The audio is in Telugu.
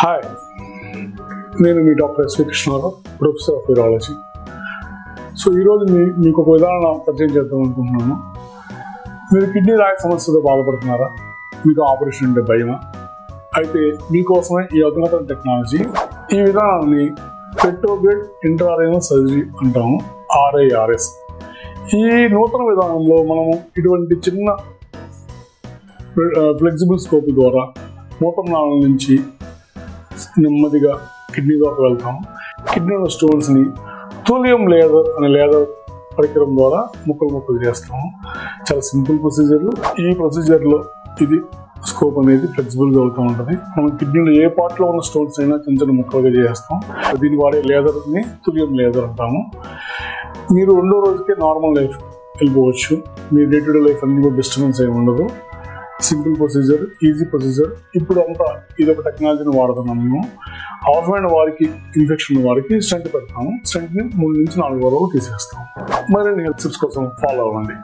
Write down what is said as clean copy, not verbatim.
హాయ్, నేను మీ doctor SV Krishna Rao, professor of urology. ఈరోజు మీకు ఒక విధానం పరిచయం చేద్దాం అనుకుంటున్నాను. మీరు కిడ్నీ రాయి సమస్యతో బాధపడుతున్నారా? మీకు ఆపరేషన్ అంటే భయమా? అయితే మీకోసమే ఈ అధునాతన టెక్నాలజీ. ఈ విధానాన్ని రెట్రోగ్రేడ్ ఇంట్రారెనల్ సర్జరీ అంటాము, RIRS. ఈ నూతన విధానంలో మనము ఇటువంటి చిన్న ఫ్లెక్సిబుల్ స్కోప్ ద్వారా మూత్రనాళం నుంచి నెమ్మదిగా కిడ్నీలోకి వెళ్తాము. కిడ్నీలో స్టోన్స్ని థూలియం లేజర్ అనే లేజర్ పరికరం ద్వారా ముక్కలు చేస్తాము. చాలా సింపుల్ ప్రొసీజర్లు. ఈ ప్రొసీజర్లో ఇది స్కోప్ అనేది ఫ్లెక్సిబుల్గా అవుతూ ఉంటుంది. మనం కిడ్నీలో ఏ పార్ట్లో ఉన్న స్టోన్స్ అయినా చిన్న చిన్న ముక్కలుగా చేస్తాం. దీన్ని వాడే లేజర్ని థూలియం లేజర్ అంటాము. మీరు రెండో రోజుకే నార్మల్ లైఫ్ వెళ్ళిపోవచ్చు. మీ డే టు డే లైఫ్ అన్ని కూడా డిస్టర్బెన్స్ ఏమి ఉండదు. Simple procedure, easy procedure. ఇప్పుడు అంతా ఇది ఒక టెక్నాలజీని వాడుతున్నాం మేము. అవసరమైన వారికి, ఇన్ఫెక్షన్ వారికి స్టెంట్ పెడతాము. స్టెంట్ని 3 నుంచి 4 వరకు తీసేస్తాం. మరిన్ని హెల్త్ టిప్స్ కోసం ఫాలో అవ్వండి.